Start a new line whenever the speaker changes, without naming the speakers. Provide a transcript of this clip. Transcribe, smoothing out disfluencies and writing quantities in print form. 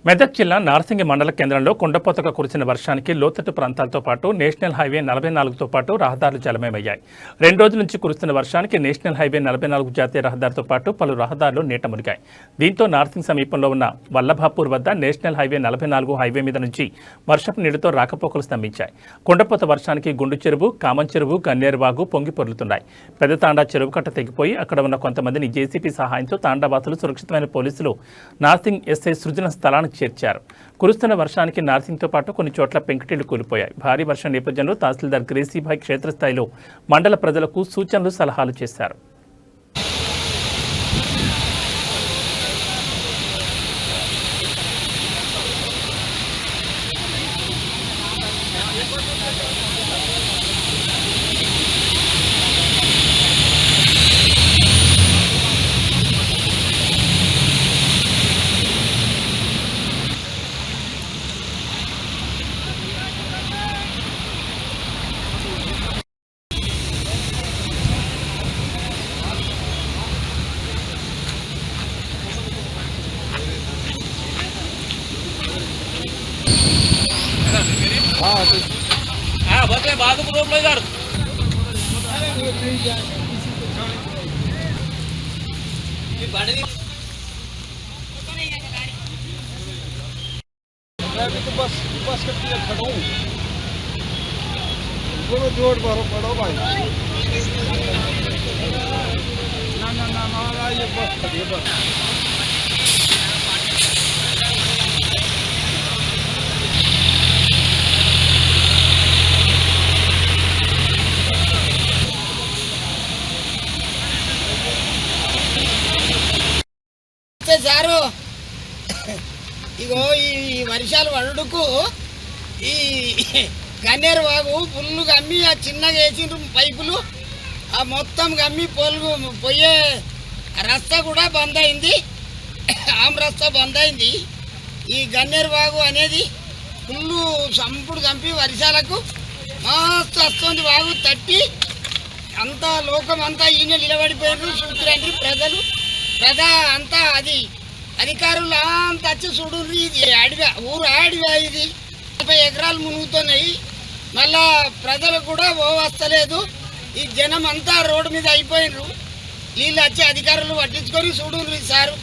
మెదక్ జిల్లా నార్సింగి మండల కేంద్రంలో కుండపోతగా కురిసిన వర్షానికి లోతట్టు ప్రాంతాలతో పాటు నేషనల్ హైవే 44తో పాటు రహదారులు జలమయమయ్యాయి. 2 రోజుల నుంచి కురుస్తున్న వర్షానికి నేషనల్ హైవే 44 జాతీయ రహదారితో పాటు పలు రహదారులు నీట మునిగాయి. దీంతో నార్సింగ్ సమీపంలో ఉన్న వల్లభాపూర్ వద్ద నేషనల్ హైవే 44 హైవే మీద నుంచి వర్షపు నీటితో రాకపోకలు స్తంభించాయి. కుండపోత వర్షానికి గుండు చెరువు, కామన్ చెరువు, గన్నేరువాగు పొంగి పొర్లుతున్నాయి. పెద్ద తాండా చెరువు కట్ట తెగిపోయి అక్కడ ఉన్న కొంతమందిని జేసీపీ సహాయంతో తాండావాసులు సురక్షితమైన పోలీసులు నార్సింగ్ ఎస్ఐ సృజన స్థలానికి చేర్చారు. కురుస్తున్న వర్షానికి నార్సింగ్తో పాటు కొన్ని చోట్ల పెంకుటిళ్లు కూలిపోయాయి. భారీ వర్షం నేపథ్యంలో తహసీల్దార్ గ్రేసీభాయ్ క్షేత్రస్థాయిలో మండల ప్రజలకు సూచనలు, సలహాలు చేశారు.
बस में बाद में रोक लो यार।
मैं तो बस के लिए खड़ा हूँ। दोनों जोड़ पड़ो भाई। ना ये बस
సారు ఇగో ఈ వర్షాలు వడుకు ఈ గన్నేరు వాగు ఫుల్లు గమ్మి ఆ చిన్నగా వేసిండ్రు పైపులు ఆ మొత్తం గమ్మి పోయే రస్తా కూడా బంద్ అయింది. ఆమ్ రస్తా బంద్ అయింది. ఈ గన్నేరు వాగు అనేది ఫుల్లు సంపుడు కంపి వర్షాలకు మస్తు వస్తుంది. వాగు తట్టి అంతా లోకం అంతా ఈయన నిలబడిపోయారు. చూస్తురండి ప్రజా అంతా అది అధికారులు అంతా వచ్చి చూడుర్రి. ఇది అడవి, ఊరు అడవి. ఇది 30 ఎకరాలు మునుగుతున్నాయి. మళ్ళా ప్రజలకు కూడా వస్తలేదు. ఈ జనం అంతా రోడ్డు మీద అయిపోయినరు. వీళ్ళు వచ్చి అధికారులు పట్టించుకొని చూడుర్రి సారు.